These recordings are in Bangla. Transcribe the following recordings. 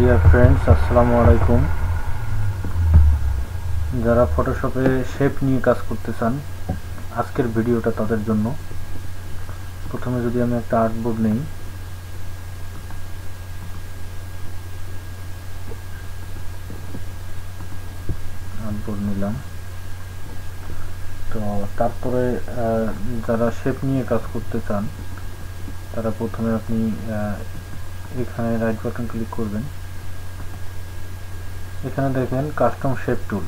ডিয়ার ফ্রেন্ডস, আসসালামু আলাইকুম। যারা ফটোশপে শেপ নিয়ে কাজ করতে চান, আজকের ভিডিওটা তাদের জন্য। প্রথমে যদি আমি একটা আর্টবোর্ড নেই, আর্টবোর্ড নিলাম। তো তারপরে যারা শেপ নিয়ে কাজ করতে চান তারা প্রথমে আপনি এখানে রাইট বাটন ক্লিক করবেন। এখানে দেখেন কাস্টম শেপ টুল,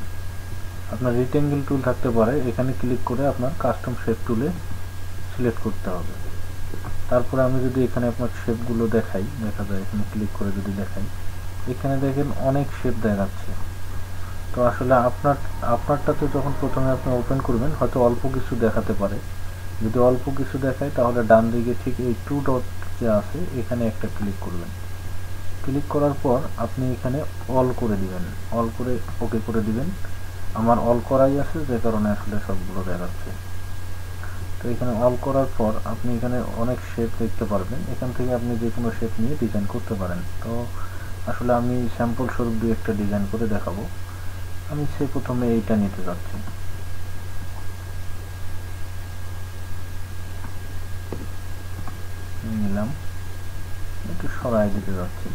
আপনার রেক্ট্যাঙ্গেল টুল থাকতে পারে। এখানে ক্লিক করে আপনার কাস্টম শেপ টুলে সিলেক্ট করতে হবে। তারপরে আমি যদি এখানে আপনার শেপগুলো দেখাই, দেখা যায় এখানে ক্লিক করে যদি দেখাই, এখানে দেখেন অনেক শেপ দেখাচ্ছে। তো আসলে আপনারটাতে যখন প্রথমে আপনি ওপেন করবেন হয়তো অল্প কিছু দেখাতে পারে। যদি অল্প কিছু দেখায় তাহলে ডান দিকে ঠিক এই টু ডট যে আছে এখানে একটা ক্লিক করবেন। ক্লিক করার পর আপনি এখানে অল করে দিবেন, অল করে ওকে করে দিবেন। আমার অল করাই আছে, যে কারণে আসলে সবগুলো দেখাচ্ছে। তো এখানে অল করার পর আপনি এখানে অনেক শেপ দেখতে পারবেন। এখান থেকে আপনি যে কোনো শেপ নিয়ে ডিজাইন করতে পারেন। তো আসলে আমি স্যাম্পল স্বরূপ দিয়ে একটা ডিজাইন করে দেখাবো। আমি প্রথমে এইটা নিতে যাচ্ছি। নিলাম, একটু সরাই দিতে যাচ্ছি।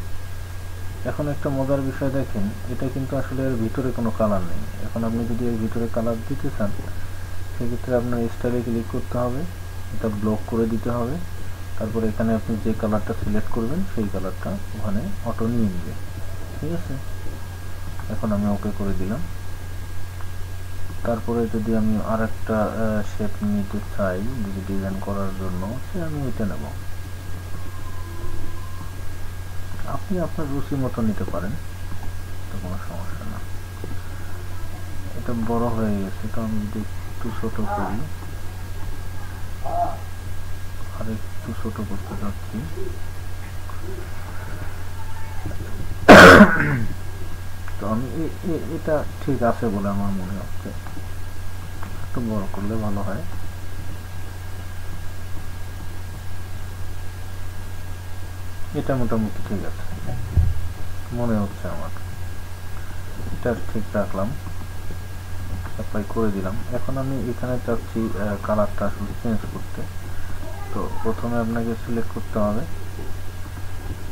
এখন একটা মজার বিষয় দেখেন, এটা কিন্তু আসলে এর ভিতরে কোনো কালার নেই। এখন আপনি যদি এর ভিতরে কালার দিতে চান সেক্ষেত্রে আপনার স্টাইলে ক্লিক করতে হবে, এটা ব্লক করে দিতে হবে। তারপরে এখানে আপনি যে কালারটা সিলেক্ট করবেন সেই কালারটা ওখানে অটো নিয়ে নেবে। ঠিক আছে, এখন আমি ওকে করে দিলাম। তারপরে যদি আমি আর একটা শেপ নিতে চাই যদি ডিজাইন করার জন্য, সে আমি ওইটা নেব। আপনি আপনার রুচি মতো নিতে পারেন, তো কোনো সমস্যা না। এটা বড় হয়ে গেছে, তো আমি যদি একটু ছোট করি, আর একটু ছোট করতে চাচ্ছি। তো আমি এটা ঠিক আছে বলে আমার মনে হচ্ছে, একটু বড় করলে ভালো হয়। এটা মোটামুটি ঠিক আছে মনে হচ্ছে আমার, এটা ঠিক রাখলাম, অ্যাপ্লাই করে দিলাম। এখন আমি এখানে চাচ্ছি কালারটা আসলে চেঞ্জ করতে। তো প্রথমে আপনাকে সিলেক্ট করতে হবে,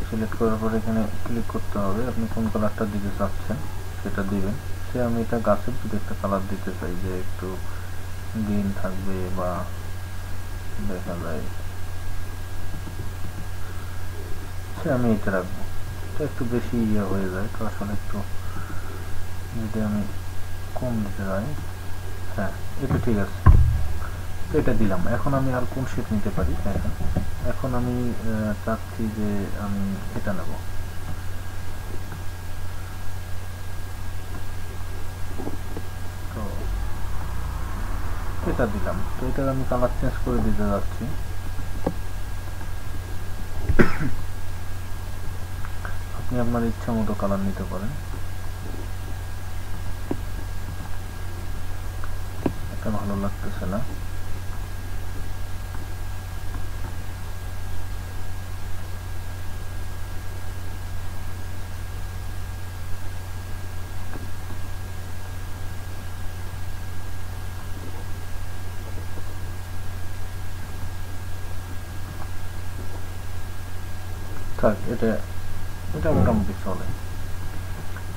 সিলেক্ট করার পর এখানে ক্লিক করতে হবে, আপনি কোন কালারটা দিতে চাচ্ছেন সেটা দিবেন। আমি এটা গাছের যদি একটা কালার দিতে চাই যে একটু গ্রিন থাকবে বা দেখা যায়, আমি এটা রাখবো। এটা একটু বেশি হয়ে যায়, তো আসলে একটু যদি আমি কম দিতে চাই, হ্যাঁ এটা ঠিক আছে, তো এটা দিলাম। এখন আমি আর কোন শেপ নিতে পারি দেখেন। এখন আমি চাচ্ছি যে আমি এটা নেব। তো এটা দিলাম, তো এটার আমি কালার চেঞ্জ করে দিতে যাচ্ছি। আপনি আপনার ইচ্ছা মতো কালার নিতে পারেন। এটা ভালো লাগতেছে না, থাক, এটা এটা মোটামুটি চলে।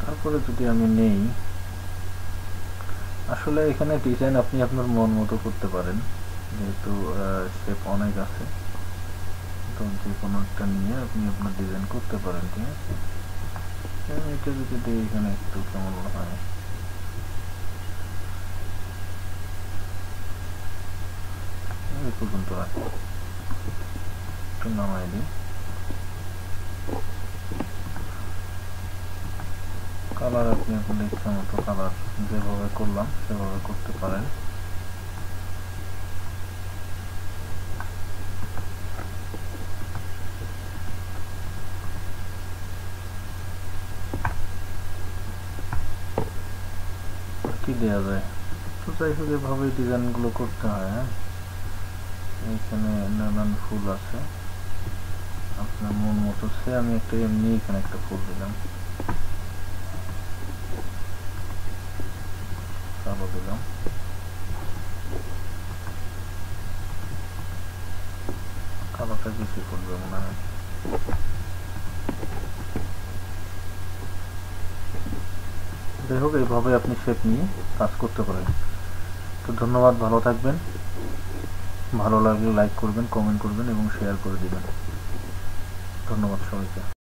তারপরে যদি আমি নেই, আসলে এখানে ডিজাইন আপনি আপনার মন মতো করতে পারেন, যেহেতু শেপ অনেক আছে। তো যে কোনো একটা নিয়ে আপনি আপনার ডিজাইন করতে পারেন। ঠিক আছে, এটা যদি দিই এখানে একটু কেমন হয়, এই পর্যন্ত রাখি, একটু নামাই দিই। কালার আপনি আপনার ইচ্ছা মতো কালার যেভাবে করলাম সেভাবে করতে পারেন। কি দেওয়া যায়, তো যাই হোক এভাবেই ডিজাইনগুলো করতে হয়। হ্যাঁ, এখানে নানান ফুল আছে, আপনার মন মতো সে আমি একটা এমনি এখানে একটা ফুল দিলাম, কালো দিলাম, কালোটা বেশি করবে মনে হয়। যাই হোক, এইভাবে আপনি শেপ নিয়ে কাজ করতে পারেন। তো ধন্যবাদ, ভালো থাকবেন। ভালো লাগলে লাইক করবেন, কমেন্ট করবেন এবং শেয়ার করে দিবেন। ধন্যবাদ সবাইকে।